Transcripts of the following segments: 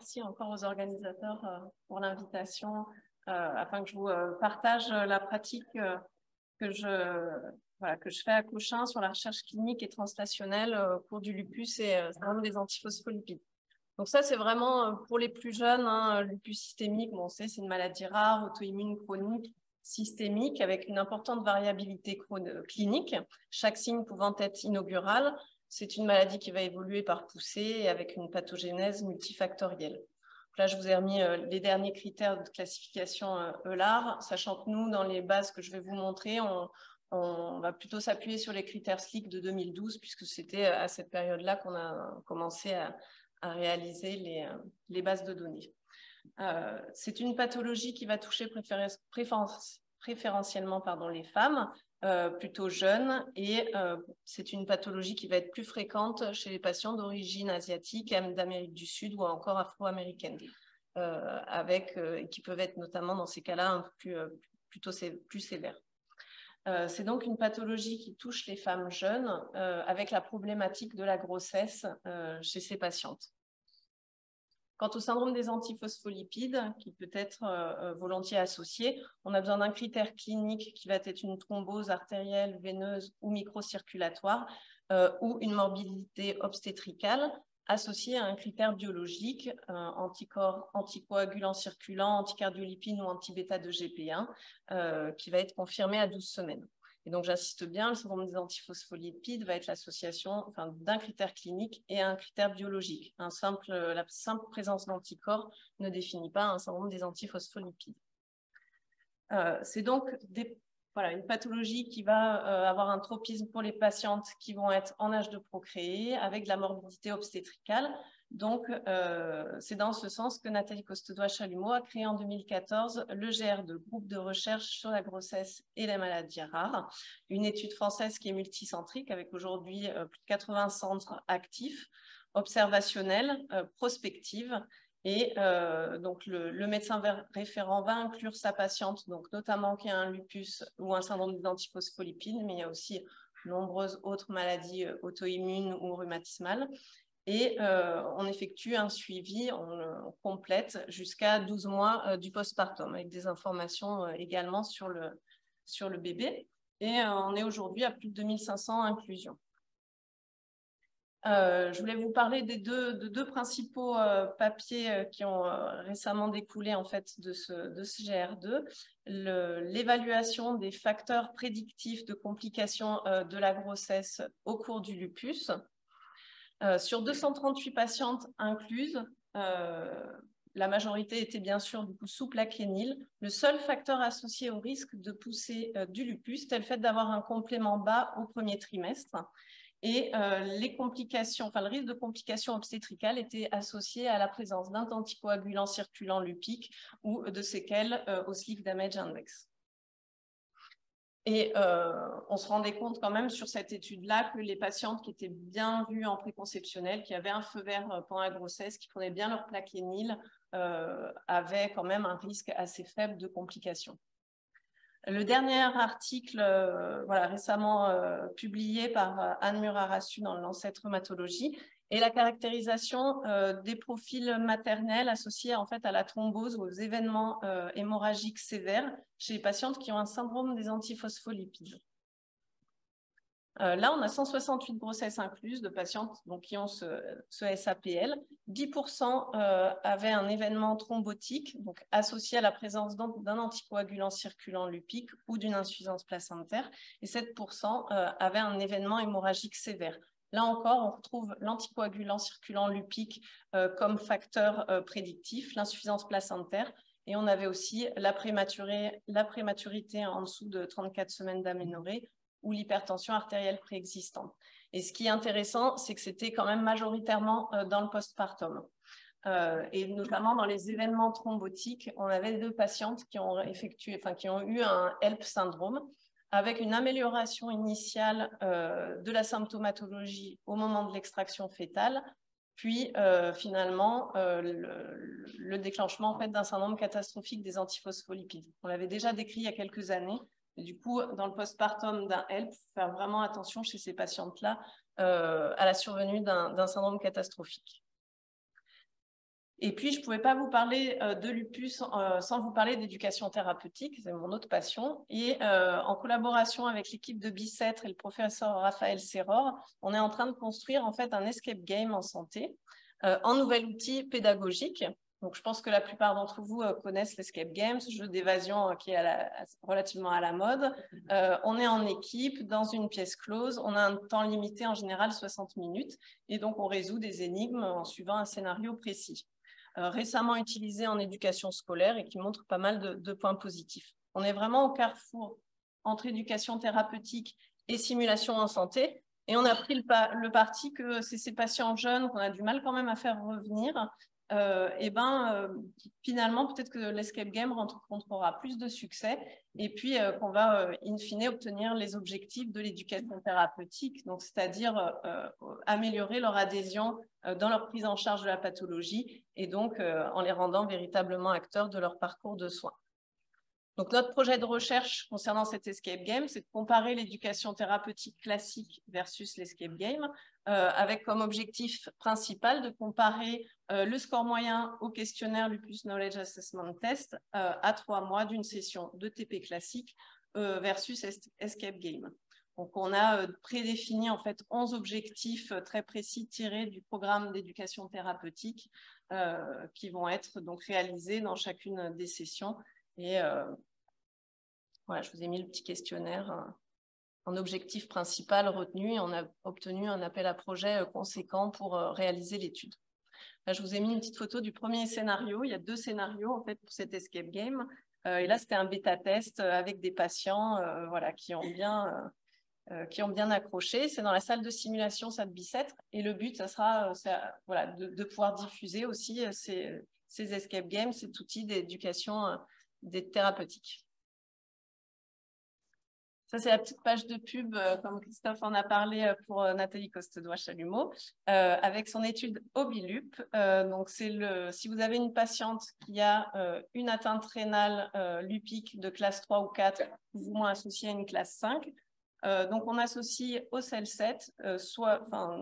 merci encore aux organisateurs pour l'invitation afin que je vous partage la pratique que je fais à Cochin sur la recherche clinique et translationnelle au cours du lupus et syndrome des antiphospholipides. Donc ça, c'est vraiment pour les plus jeunes, hein, lupus systémique, bon, on sait, c'est une maladie rare, auto-immune chronique, systémique, avec une importante variabilité clinique, chaque signe pouvant être inaugural. C'est une maladie qui va évoluer par poussée et avec une pathogénèse multifactorielle. Donc là, je vous ai remis les derniers critères de classification EULAR, sachant que nous, dans les bases que je vais vous montrer, on va plutôt s'appuyer sur les critères SLIC de 2012, puisque c'était à cette période-là qu'on a commencé à réaliser les bases de données. C'est une pathologie qui va toucher préférentiellement les femmes, plutôt jeunes, et c'est une pathologie qui va être plus fréquente chez les patients d'origine asiatique, d'Amérique du Sud ou encore afro-américaine, qui peuvent être notamment dans ces cas-là plus sévères. C'est donc une pathologie qui touche les femmes jeunes avec la problématique de la grossesse chez ces patientes. Quant au syndrome des antiphospholipides, qui peut être volontiers associé, on a besoin d'un critère clinique qui va être une thrombose artérielle, veineuse ou microcirculatoire ou une morbidité obstétricale associée à un critère biologique, anticorps anticoagulants circulants, anticardiolipine ou anti-bêta-2-GP1, qui va être confirmé à 12 semaines. Et donc, j'insiste bien, le syndrome des antiphospholipides va être l'association d'un critère clinique et un critère biologique. La simple présence d'anticorps ne définit pas un syndrome des antiphospholipides. C'est donc une pathologie qui va avoir un tropisme pour les patientes qui vont être en âge de procréer avec de la morbidité obstétricale. Donc, c'est dans ce sens que Nathalie Costedois-Chalumeau a créé en 2014 le GR2, groupe de recherche sur la grossesse et les maladies rares, une étude française qui est multicentrique avec aujourd'hui plus de 80 centres actifs, observationnels, prospectives. Et donc, le médecin référent va inclure sa patiente, donc notamment qui a un lupus ou un syndrome des antiphospholipides, mais il y a aussi de nombreuses autres maladies auto-immunes ou rhumatismales. Et on effectue un suivi, on complète jusqu'à 12 mois du postpartum, avec des informations également sur le bébé. Et on est aujourd'hui à plus de 2500 inclusions. Je voulais vous parler de deux principaux papiers qui ont récemment découlé en fait de ce GR2, l'évaluation des facteurs prédictifs de complications de la grossesse au cours du lupus. Sur 238 patientes incluses, la majorité était bien sûr du coup sous plaquenil. Le seul facteur associé au risque de poussée du lupus, c'était le fait d'avoir un complément bas au premier trimestre. Et les complications, le risque de complications obstétricales était associé à la présence d'un anticoagulant circulant lupique ou de séquelles au Sleep Damage Index. Et on se rendait compte quand même sur cette étude-là que les patientes qui étaient bien vues en préconceptionnel, qui avaient un feu vert pendant la grossesse, qui prenaient bien leur plaquenil, avaient quand même un risque assez faible de complications. Le dernier article récemment publié par Anne Murat-Rassu dans le Lancet Rhumatologie est la caractérisation des profils maternels associés en fait à la thrombose ou aux événements hémorragiques sévères chez les patientes qui ont un syndrome des antiphospholipides. Là, on a 168 grossesses incluses de patientes donc, qui ont ce SAPL. 10% avaient un événement thrombotique donc, associé à la présence d'un anticoagulant circulant lupique ou d'une insuffisance placentaire. Et 7% avaient un événement hémorragique sévère. Là encore, on retrouve l'anticoagulant circulant lupique comme facteur prédictif, l'insuffisance placentaire. Et on avait aussi la prématurité en dessous de 34 semaines d'aménorrhée ou l'hypertension artérielle préexistante. Et ce qui est intéressant, c'est que c'était quand même majoritairement dans le postpartum. Et notamment dans les événements thrombotiques, on avait 2 patientes qui ont eu un HELP syndrome avec une amélioration initiale de la symptomatologie au moment de l'extraction fœtale, puis finalement le déclenchement en fait, d'un syndrome catastrophique des antiphospholipides. On l'avait déjà décrit il y a quelques années. Et du coup, dans le postpartum d'un HELP, il faut faire vraiment attention chez ces patientes-là à la survenue d'un syndrome catastrophique. Et puis, je ne pouvais pas vous parler de lupus sans vous parler d'éducation thérapeutique, c'est mon autre passion. Et en collaboration avec l'équipe de Bicêtre et le professeur Raphaël Serror, on est en train de construire en fait un escape game en santé, en nouvel outil pédagogique. Donc, je pense que la plupart d'entre vous connaissent l'escape game, ce jeu d'évasion qui est relativement à la mode. On est en équipe, dans une pièce close. On a un temps limité, en général 60 minutes. Et donc, on résout des énigmes en suivant un scénario précis. Récemment utilisé en éducation scolaire et qui montre pas mal de points positifs. On est vraiment au carrefour entre éducation thérapeutique et simulation en santé. Et on a pris le parti que ces patients jeunes qu'on a du mal quand même à faire revenir, finalement, peut-être que l'escape game rencontrera plus de succès et puis qu'on va, in fine, obtenir les objectifs de l'éducation thérapeutique, donc c'est-à-dire améliorer leur adhésion dans leur prise en charge de la pathologie et donc en les rendant véritablement acteurs de leur parcours de soins. Donc, notre projet de recherche concernant cet escape game, c'est de comparer l'éducation thérapeutique classique versus l'escape game, avec comme objectif principal de comparer le score moyen au questionnaire Lupus Knowledge Assessment Test à 3 mois d'une session de TP classique versus escape game. Donc, on a prédéfini en fait 11 objectifs très précis tirés du programme d'éducation thérapeutique qui vont être donc réalisés dans chacune des sessions. Et voilà, je vous ai mis le petit questionnaire en objectif principal retenu et on a obtenu un appel à projet conséquent pour réaliser l'étude. Là, je vous ai mis une petite photo du premier scénario. Il y a 2 scénarios en fait pour cet escape game. Et là, c'était un bêta-test avec des patients voilà, qui ont bien accroché. C'est dans la salle de simulation SAD Bicêtre. Et le but, ça sera voilà, de pouvoir diffuser aussi ces escape games, cet outil d'éducation thérapeutique. Ça, c'est la petite page de pub, comme Christophe en a parlé pour Nathalie Costedois-Chalumeau, avec son étude Obilup. Donc, si vous avez une patiente qui a une atteinte rénale lupique de classe 3 ou 4, plus ou moins associée à une classe 5, donc on associe au CEL7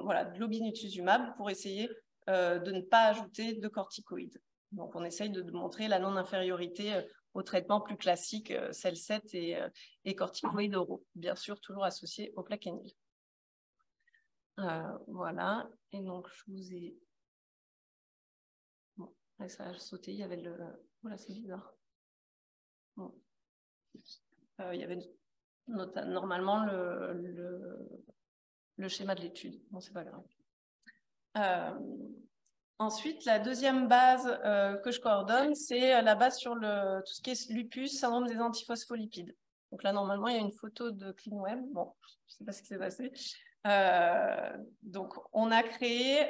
voilà, de l'obinutuzumab pour essayer de ne pas ajouter de corticoïdes. Donc, on essaye de montrer la non-infériorité au traitement plus classique, CEL7 et corticoïdes oraux, bien sûr, toujours associés au plaquenil. Voilà, et donc je vous ai... Bon, là, ça a sauté, il y avait le... Voilà, c'est bizarre. Bon. Il y avait normalement le schéma de l'étude. Bon, c'est pas grave. Ensuite, la deuxième base que je coordonne, c'est la base sur tout ce qui est lupus, syndrome des antiphospholipides. Donc là, normalement, il y a une photo de CleanWeb. Bon, je ne sais pas ce qui s'est passé. Donc, on a créé,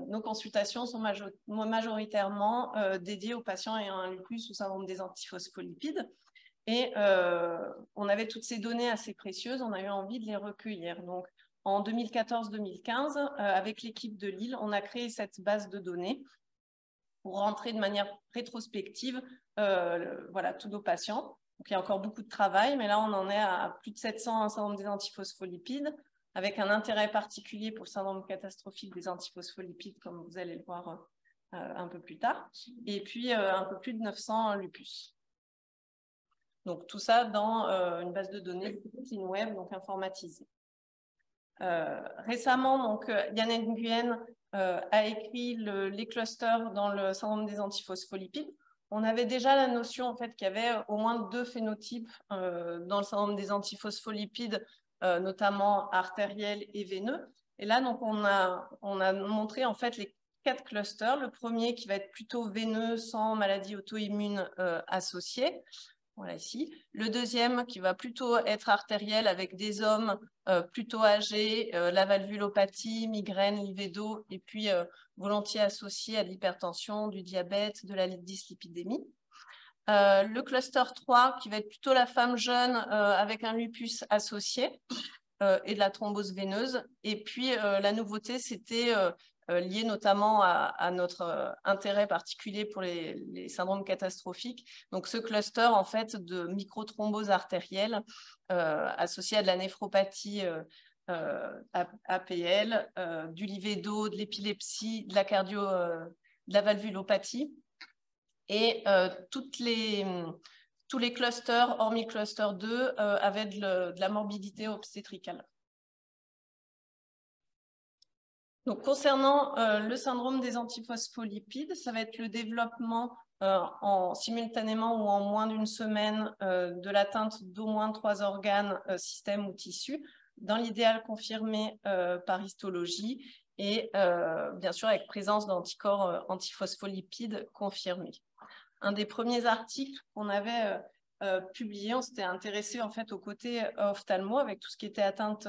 nos consultations sont majoritairement dédiées aux patients ayant un lupus ou syndrome des antiphospholipides. Et on avait toutes ces données assez précieuses, on a eu envie de les recueillir. Donc, en 2014-2015, avec l'équipe de Lille, on a créé cette base de données pour rentrer de manière rétrospective voilà, tous nos patients. Donc, il y a encore beaucoup de travail, mais là, on en est à plus de 700 syndromes des antiphospholipides, avec un intérêt particulier pour le syndrome catastrophique des antiphospholipides, comme vous allez le voir un peu plus tard, et puis un peu plus de 900 lupus. Donc, tout ça dans une base de données CleanWeb, donc informatisée. Récemment, donc, Yann Nguyen a écrit les clusters dans le syndrome des antiphospholipides. On avait déjà la notion en fait, qu'il y avait au moins 2 phénotypes dans le syndrome des antiphospholipides, notamment artériels et veineux. Et là, donc, on a montré en fait les 4 clusters. Le premier qui va être plutôt veineux, sans maladie auto-immune associée. Voilà ici. Le deuxième qui va plutôt être artériel avec des hommes plutôt âgés, la valvulopathie, migraine, livédo et puis volontiers associé à de l'hypertension, du diabète, de la dyslipidémie. Le cluster 3 qui va être plutôt la femme jeune avec un lupus associé et de la thrombose veineuse. Et puis la nouveauté, c'était lié notamment à notre intérêt particulier pour les syndromes catastrophiques. Donc, ce cluster, en fait, de microthrombose artérielle associée à de la néphropathie APL, du livédo, de l'épilepsie, de la de la valvulopathie. Et tous les clusters, hormis cluster 2, avaient de la morbidité obstétricale. Donc, concernant le syndrome des antiphospholipides, ça va être le développement simultanément ou en moins d'une semaine de l'atteinte d'au moins 3 organes, systèmes ou tissus, dans l'idéal confirmé par histologie et bien sûr avec présence d'anticorps antiphospholipides confirmés. Un des premiers articles qu'on avait publié, on s'était intéressé en fait au côté ophtalmo avec tout ce qui était atteinte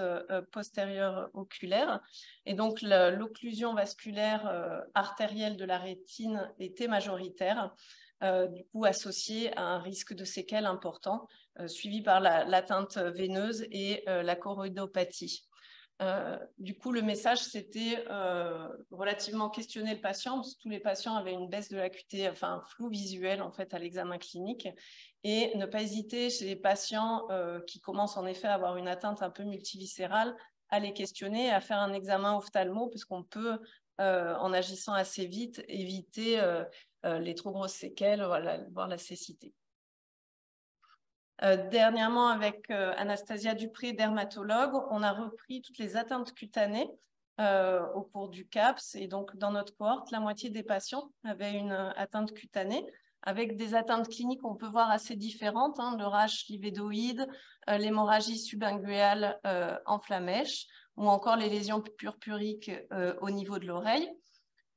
postérieure oculaire. Et donc l'occlusion vasculaire artérielle de la rétine était majoritaire, du coup associée à un risque de séquelles important, suivi par l'atteinte veineuse et la choroïdopathie. Du coup, le message, c'était relativement questionner le patient, parce que tous les patients avaient une baisse de l'acuité, enfin un flou visuel en fait à l'examen clinique, et ne pas hésiter chez les patients qui commencent en effet à avoir une atteinte un peu multiviscérale, à les questionner, à faire un examen ophtalmo, puisqu'on peut, en agissant assez vite, éviter les trop grosses séquelles, voire la cécité. Dernièrement, avec Anastasia Dupré, dermatologue, on a repris toutes les atteintes cutanées au cours du CAPS. Et donc, dans notre cohorte, la moitié des patients avaient une atteinte cutanée, avec des atteintes cliniques, on peut voir assez différentes, hein, le rash livédoïde, l'hémorragie subinguéale en flamèche, ou encore les lésions purpuriques au niveau de l'oreille.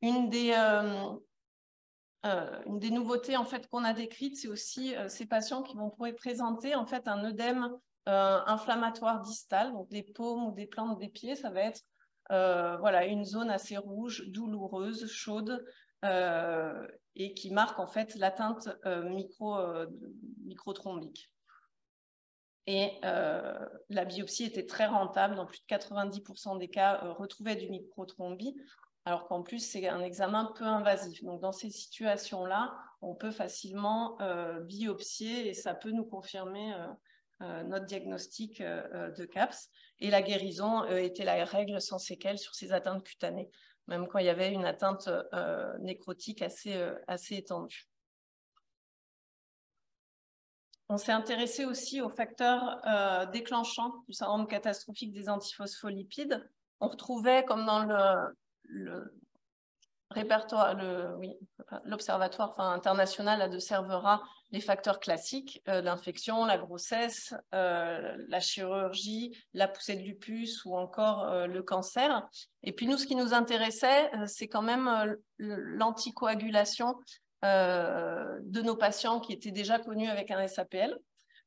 Une des nouveautés en fait, qu'on a décrites, c'est aussi ces patients qui vont présenter en fait, un œdème inflammatoire distal, donc des paumes ou des plantes des pieds, ça va être voilà, une zone assez rouge, douloureuse, chaude, et qui marque en fait l'atteinte microtrombique. Et la biopsie était très rentable, dans plus de 90% des cas, retrouvait du microthrombie, alors qu'en plus, c'est un examen peu invasif. Donc, dans ces situations-là, on peut facilement biopsier et ça peut nous confirmer notre diagnostic de CAPS. Et la guérison était la règle sans séquelles sur ces atteintes cutanées, même quand il y avait une atteinte nécrotique assez étendue. On s'est intéressé aussi aux facteurs déclenchants du syndrome catastrophique des antiphospholipides. On retrouvait, comme dans le répertoire, l'Observatoire international de Cervera, les facteurs classiques, l'infection, la grossesse, la chirurgie, la poussée de lupus ou encore le cancer. Et puis nous, ce qui nous intéressait, c'est quand même l'anticoagulation de nos patients qui étaient déjà connus avec un SAPL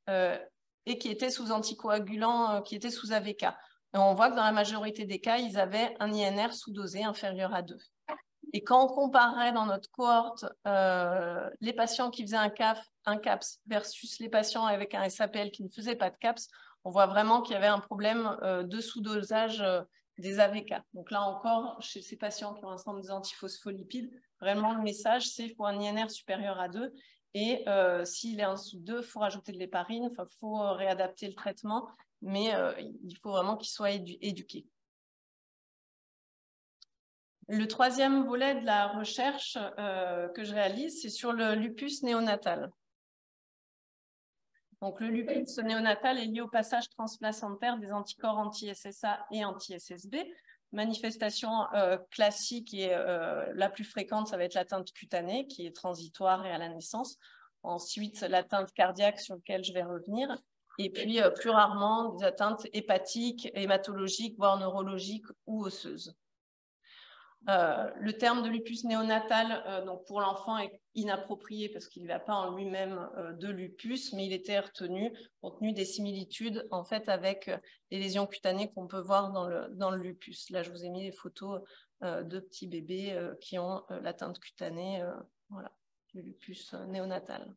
et qui étaient sous anticoagulants, qui étaient sous AVK. Et on voit que dans la majorité des cas, ils avaient un INR sous-dosé inférieur à 2. Et quand on comparait dans notre cohorte les patients qui faisaient un CAPS versus les patients avec un SAPL qui ne faisaient pas de CAPS, on voit vraiment qu'il y avait un problème de sous-dosage des AVK. Donc là encore, chez ces patients qui ont un syndrome des antiphospholipides, vraiment le message, c'est qu'il faut un INR supérieur à 2. Et s'il est en dessous de 2, il faut rajouter de l'héparine, il faut réadapter le traitement, mais il faut vraiment qu'il soit éduqué. Le troisième volet de la recherche que je réalise, c'est sur le lupus néonatal. Donc, le lupus néonatal est lié au passage transplacentaire des anticorps anti-SSA et anti-SSB. Manifestation classique et la plus fréquente, ça va être l'atteinte cutanée, qui est transitoire et à la naissance. Ensuite, l'atteinte cardiaque, sur laquelle je vais revenir. Et puis, plus rarement, des atteintes hépatiques, hématologiques, voire neurologiques ou osseuses. Le terme de lupus néonatal, donc pour l'enfant, est inapproprié parce qu'il ne va pas en lui-même de lupus, mais il était retenu compte tenu des similitudes en fait avec les lésions cutanées qu'on peut voir dans le lupus. Là, je vous ai mis des photos de petits bébés qui ont l'atteinte cutanée, voilà, du lupus néonatal.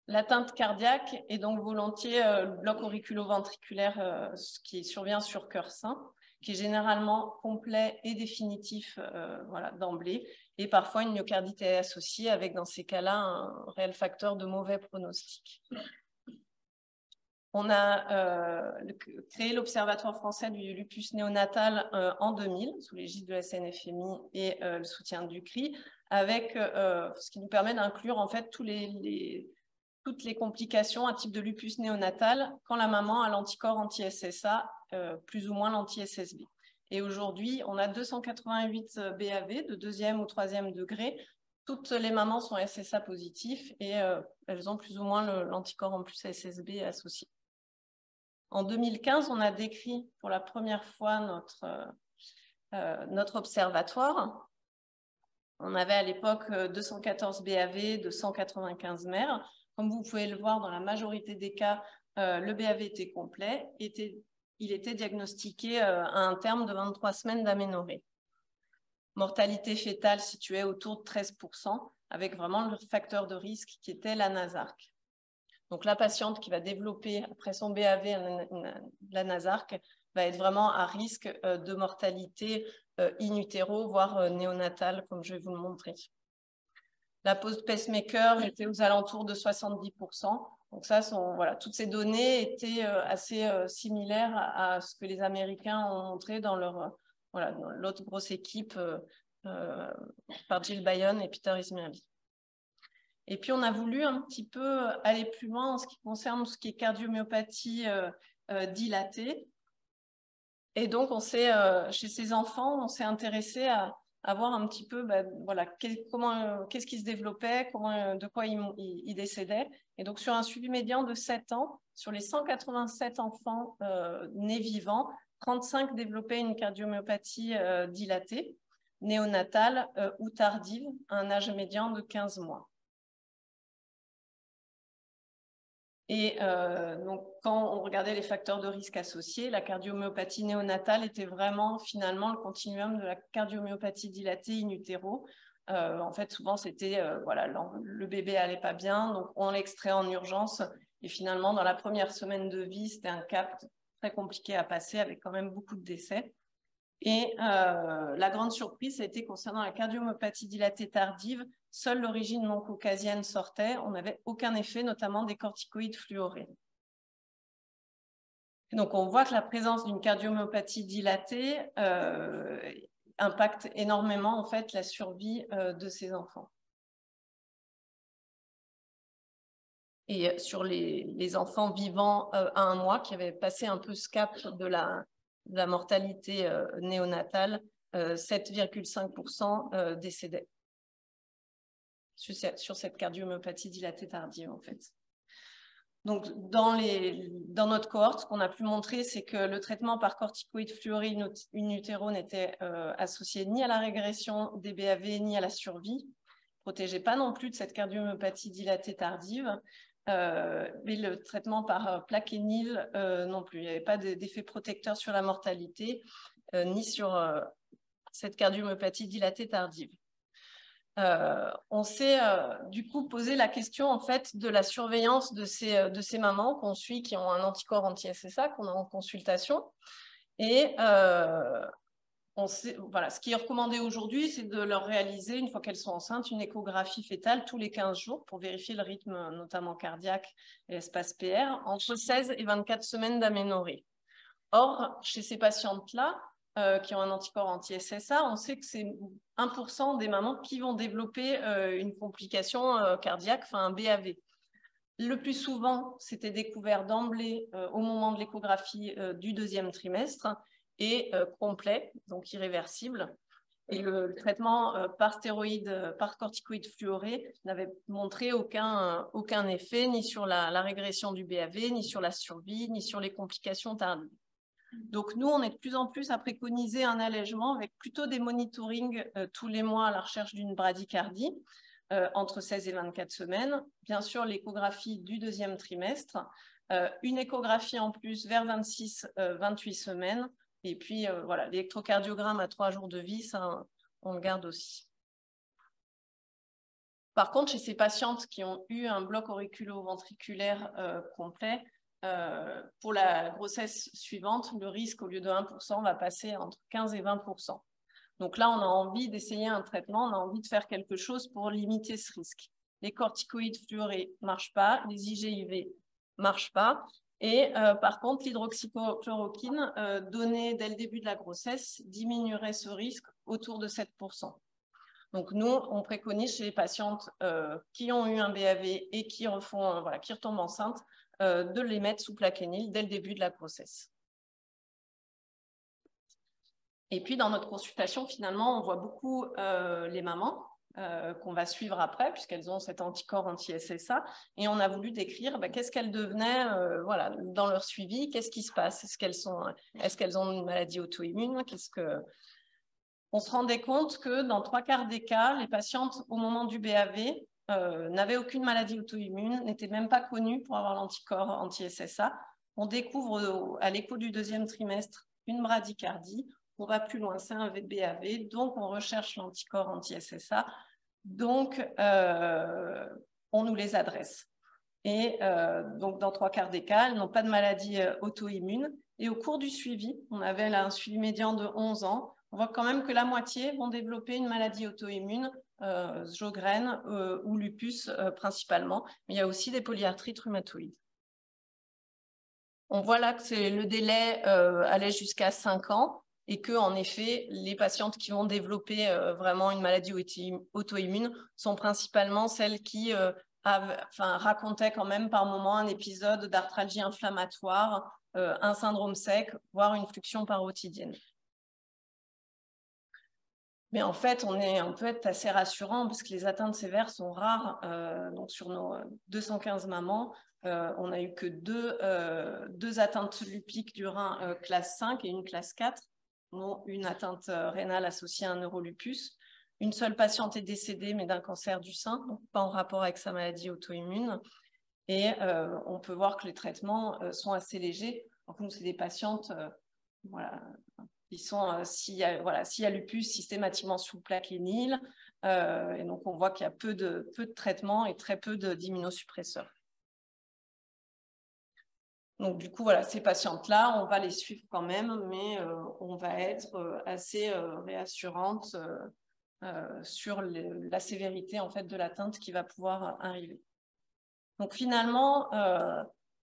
L'atteinte cardiaque est donc volontiers le bloc auriculo-ventriculaire qui survient sur cœur sain, qui est généralement complet et définitif voilà, d'emblée, et parfois une myocardite est associée avec, dans ces cas-là, un réel facteur de mauvais pronostic. On a créé l'Observatoire français du lupus néonatal en 2000, sous l'égide de la SNFMI et le soutien du CRI, avec ce qui nous permet d'inclure en fait toutes les complications à type de lupus néonatal quand la maman a l'anticorps anti-SSA, plus ou moins l'anti-SSB. Et aujourd'hui, on a 288 BAV de 2e ou 3e degré. Toutes les mamans sont SSA positifs et elles ont plus ou moins l'anticorps en plus SSB associé. En 2015, on a décrit pour la première fois notre observatoire. On avait à l'époque 214 BAV de 195 mères. Comme vous pouvez le voir, dans la majorité des cas, le BAV était complet. Il était diagnostiqué à un terme de 23 semaines d'aménorrhée. Mortalité fétale située autour de 13%, avec vraiment le facteur de risque qui était la Nasarc. Donc, la patiente qui va développer, après son BAV, la Nasarc, va être vraiment à risque de mortalité in utero, voire néonatale, comme je vais vous le montrer. La pose de pacemaker était aux alentours de 70%. Donc, ça, voilà, toutes ces données étaient assez similaires à ce que les Américains ont montré dans l'autre grosse équipe par Jill Bayonne et Peter Ismerli. Et puis, on a voulu un petit peu aller plus loin en ce qui concerne ce qui est cardiomyopathie dilatée. Et donc, chez ces enfants, on s'est intéressé à voir un petit peu voilà, qu'est-ce qui se développait, de quoi ils décédaient. Et donc, sur un suivi médian de 7 ans, sur les 187 enfants nés vivants, 35 développaient une cardiomyopathie dilatée, néonatale ou tardive, à un âge médian de 15 mois. Et donc, quand on regardait les facteurs de risque associés, la cardiomyopathie néonatale était vraiment finalement le continuum de la cardiomyopathie dilatée in utero. En fait, souvent, c'était voilà, le bébé allait pas bien, donc on l'extrait en urgence. Et finalement, dans la première semaine de vie, c'était un cap très compliqué à passer avec quand même beaucoup de décès. Et la grande surprise, ça a été concernant la cardiomyopathie dilatée tardive. Seule l'origine non caucasienne sortait. On n'avait aucun effet, notamment des corticoïdes fluorés. Et donc, on voit que la présence d'une cardiomyopathie dilatée impacte énormément en fait, la survie de ces enfants. Et sur les enfants vivant à 1 mois, qui avaient passé un peu ce cap de la mortalité néonatale, 7,5% décédaient sur cette cardiomyopathie dilatée tardive, en fait. Donc, dans notre cohorte, ce qu'on a pu montrer, c'est que le traitement par corticoïdes fluorés in utero n'était associé ni à la régression des BAV, ni à la survie. Ne protégeait pas non plus de cette cardiomyopathie dilatée tardive. Mais le traitement par plaquenil non plus. Il n'y avait pas d'effet protecteur sur la mortalité, ni sur cette cardiomyopathie dilatée tardive. On s'est du coup posé la question en fait de la surveillance de ces mamans qu'on suit, qui ont un anticorps anti-SSA, qu'on a en consultation. Et voilà, ce qui est recommandé aujourd'hui, c'est de leur réaliser, une fois qu'elles sont enceintes, une échographie fétale tous les 15 jours pour vérifier le rythme, notamment cardiaque et l'espace PR, entre 16 et 24 semaines d'aménorrhée. Or, chez ces patientes-là, qui ont un anticorps anti-SSA, on sait que c'est 1% des mamans qui vont développer une complication cardiaque, enfin un BAV. Le plus souvent, c'était découvert d'emblée au moment de l'échographie du 2e trimestre et complet, donc irréversible. Et le traitement par stéroïdes, par corticoïdes fluorés n'avait montré aucun effet, ni sur la régression du BAV, ni sur la survie, ni sur les complications tardives. Donc, nous, on est de plus en plus à préconiser un allègement avec plutôt des monitorings tous les mois à la recherche d'une bradycardie entre 16 et 24 semaines. Bien sûr, l'échographie du 2e trimestre, une échographie en plus vers 26-28 semaines. Et puis, voilà, l'électrocardiogramme à 3 jours de vie, ça, on le garde aussi. Par contre, chez ces patientes qui ont eu un bloc auriculo-ventriculaire complet, pour la grossesse suivante, le risque, au lieu de 1%, va passer entre 15 et 20%. Donc là, on a envie d'essayer un traitement, on a envie de faire quelque chose pour limiter ce risque. Les corticoïdes fluorés ne marchent pas, les IGIV ne marchent pas, Et par contre, l'hydroxychloroquine donnée dès le début de la grossesse diminuerait ce risque autour de 7%. Donc, nous, on préconise chez les patientes qui ont eu un BAV et qui retombent enceintes de les mettre sous plaquenil dès le début de la grossesse. Et puis, dans notre consultation, finalement, on voit beaucoup les mamans qu'on va suivre après, puisqu'elles ont cet anticorps anti-SSA. Et on a voulu décrire qu'est-ce qu'elles devenaient dans leur suivi, qu'est-ce qui se passe, est-ce qu'elles ont une maladie auto-immune, On se rendait compte que dans 3/4 des cas, les patientes, au moment du BAV, n'avaient aucune maladie auto-immune, n'étaient même pas connues pour avoir l'anticorps anti-SSA. On découvre à l'écho du 2e trimestre une bradycardie. On va plus loin, c'est un BAV, donc on recherche l'anticorps anti-SSA, donc on nous les adresse. Et donc dans 3/4 des cas, elles n'ont pas de maladie auto-immune. Et au cours du suivi, on avait là un suivi médian de 11 ans, on voit quand même que la moitié vont développer une maladie auto-immune, Sjögren ou lupus principalement, mais il y a aussi des polyarthrites rhumatoïdes. On voit là que le délai allait jusqu'à 5 ans et que, en effet, les patientes qui vont développer vraiment une maladie auto-immune sont principalement celles qui racontaient quand même par moment un épisode d'arthralgie inflammatoire, un syndrome sec, voire une fluxion parotidienne. Mais en fait, on peut être assez rassurant parce que les atteintes sévères sont rares. Donc sur nos 215 mamans, on n'a eu que deux atteintes lupiques du rein classe 5 et une classe 4, dont une atteinte rénale associée à un neurolupus. Une seule patiente est décédée, mais d'un cancer du sein, donc pas en rapport avec sa maladie auto-immune. Et on peut voir que les traitements sont assez légers. Donc nous, c'est des patientes qui sont, s'il y a lupus, systématiquement sous plaquenil. Et donc, on voit qu'il y a peu de traitements et très peu d'immunosuppresseurs. Donc, du coup, ces patientes-là, on va les suivre quand même, mais on va être assez réassurante sur la sévérité en fait, de l'atteinte qui va pouvoir arriver. Donc, finalement,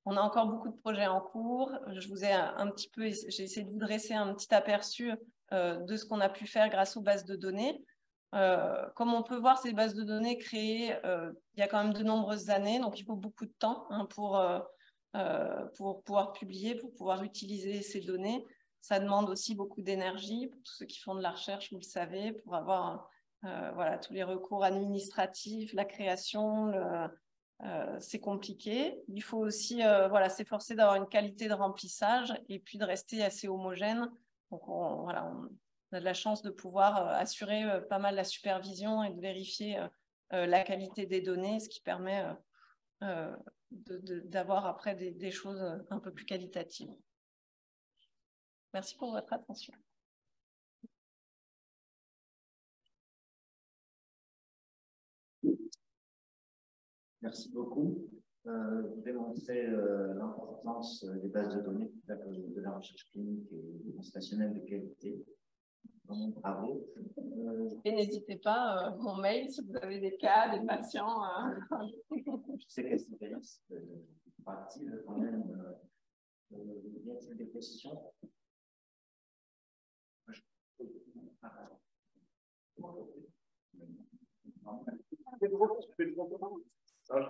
on a encore beaucoup de projets en cours. J'ai essayé de vous dresser un petit aperçu de ce qu'on a pu faire grâce aux bases de données. Comme on peut voir, ces bases de données créées il y a quand même de nombreuses années, donc il faut beaucoup de temps pour pouvoir publier, pour pouvoir utiliser ces données. Ça demande aussi beaucoup d'énergie pour tous ceux qui font de la recherche, vous le savez, pour avoir tous les recours administratifs, la création, c'est compliqué. Il faut aussi s'efforcer d'avoir une qualité de remplissage et puis de rester assez homogène. Donc, on a de la chance de pouvoir assurer pas mal la supervision et de vérifier la qualité des données, ce qui permet d'avoir après des choses un peu plus qualitatives. Merci pour votre attention. Merci beaucoup. Vous démontrez l'importance des bases de données, de la recherche clinique et constationnelle de qualité. Bravo. Et n'hésitez pas, mon mail, si vous avez des cas, des patients. Je sais que c'est partie quand même. Y a-t-il des questions?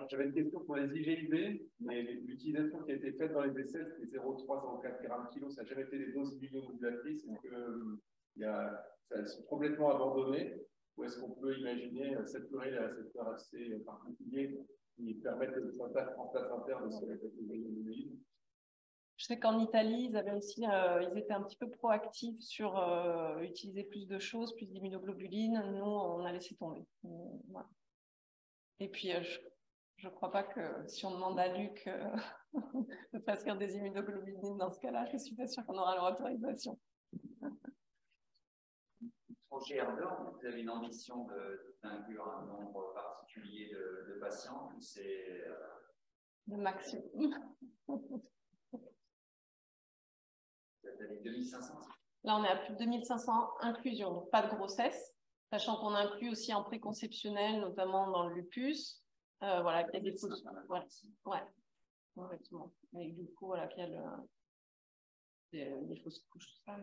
J'avais une question pour les IGIV, mais l'utilisation qui a été faite dans les essais, c'était 0,304 g/kg, ça n'a jamais été des doses immunomodulatrices, donc elles sont complètement abandonnées. Ou est-ce qu'on peut imaginer cette pleurer à cette heure assez particulier qui permettent le synthèse en place interne de cette immunoglobulines? Je sais qu'en Italie, ils avaient aussi, ils étaient un petit peu proactifs sur utiliser plus de choses, plus d'immunoglobulines. Nous, on a laissé tomber. Voilà. Et puis, je ne crois pas que si on demande à Luc de prescrire des immunoglobulines dans ce cas-là, je ne suis pas sûre qu'on aura leur autorisation. Projet Ardor, vous avez une ambition d'inclure un nombre particulier de patients, c'est le maximum. Vous avez 2500. Là, on est à plus de 2500 inclusions, donc pas de grossesse, sachant qu'on inclut aussi en préconceptionnel, notamment dans le lupus. Il y a des fausses. Ouais. Correctement. Et du coup, voilà, qu'il y a les fausses couches, tout ça.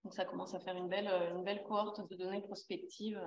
Donc, ça commence à faire une belle cohorte de données prospectives.